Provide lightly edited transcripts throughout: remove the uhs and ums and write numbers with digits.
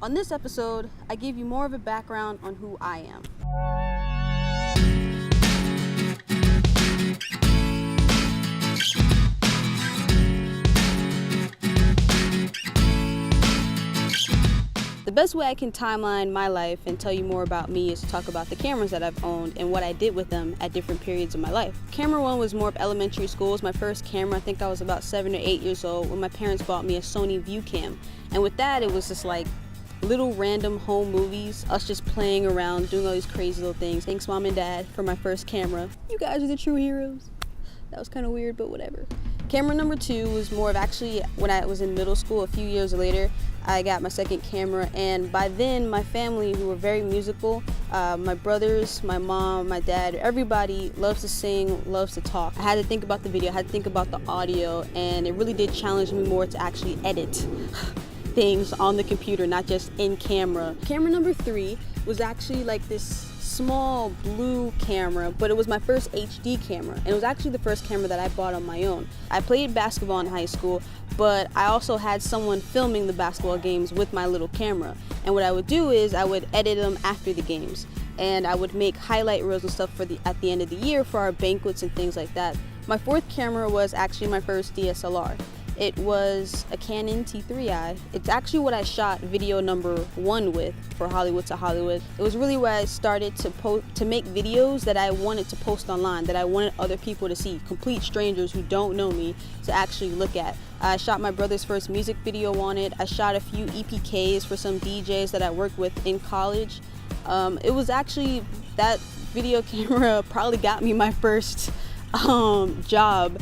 On this episode, I give you more of a background on who I am. The best way I can timeline my life and tell you more about me is to talk about the cameras that I've owned and what I did with them at different periods of my life. Camera one was more of elementary school. It was my first camera. I think I was about 7 or 8 years old when my parents bought me a Sony ViewCam. And with that, it was just like little random home movies, us just playing around, doing all these crazy little things. Thanks Mom and Dad for my first camera. You guys are the true heroes. That was kind of weird, but whatever. Camera number 2 was more of actually when I was in middle school. A few years later, I got my second camera, and by then my family, who were very musical, my brothers, my mom, my dad, everybody loves to sing, loves to talk. I had to think about the video, I had to think about the audio, and it really did challenge me more to actually edit things on the computer, not just in camera. Camera number 3 was actually like this small blue camera, but it was my first HD camera, and it was actually the first camera that I bought on my own. I played basketball in high school, but I also had someone filming the basketball games with my little camera, and what I would do is I would edit them after the games, and I would make highlight reels and stuff at the end of the year for our banquets and things like that. My 4th camera was actually my first DSLR. It was a Canon T3i. It's actually what I shot video number 1 with for Hollywood to Hollywood. It was really where I started to make videos that I wanted to post online, that I wanted other people to see, complete strangers who don't know me to actually look at. I shot my brother's first music video on it. I shot a few EPKs for some DJs that I worked with in college. It was actually, that video camera probably got me my first job,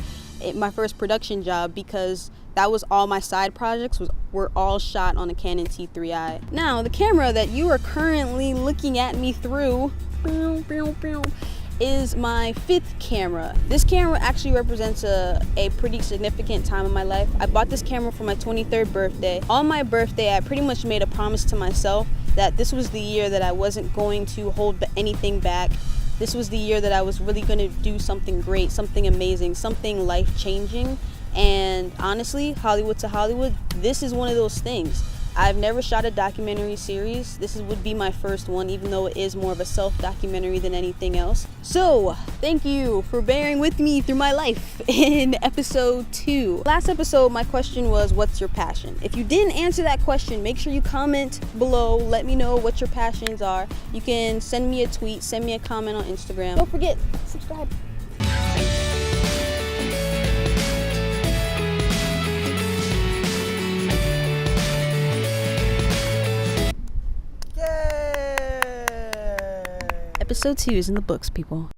my first production job, because that was all my side projects were all shot on a Canon T3i. Now, the camera that you are currently looking at me through is my 5th camera. This camera actually represents a pretty significant time in my life. I bought this camera for my 23rd birthday. On my birthday, I pretty much made a promise to myself that this was the year that I wasn't going to hold anything back. This was the year that I was really going to do something great, something amazing, something life-changing. And honestly, Hollywood to Hollywood, this is one of those things. I've never shot a documentary series. This would be my first one, even though it is more of a self-documentary than anything else. So, thank you for bearing with me through my life in episode 2. Last episode, my question was, what's your passion? If you didn't answer that question, make sure you comment below. Let me know what your passions are. You can send me a tweet, send me a comment on Instagram. Don't forget, subscribe. Episode 2 is in the books, people.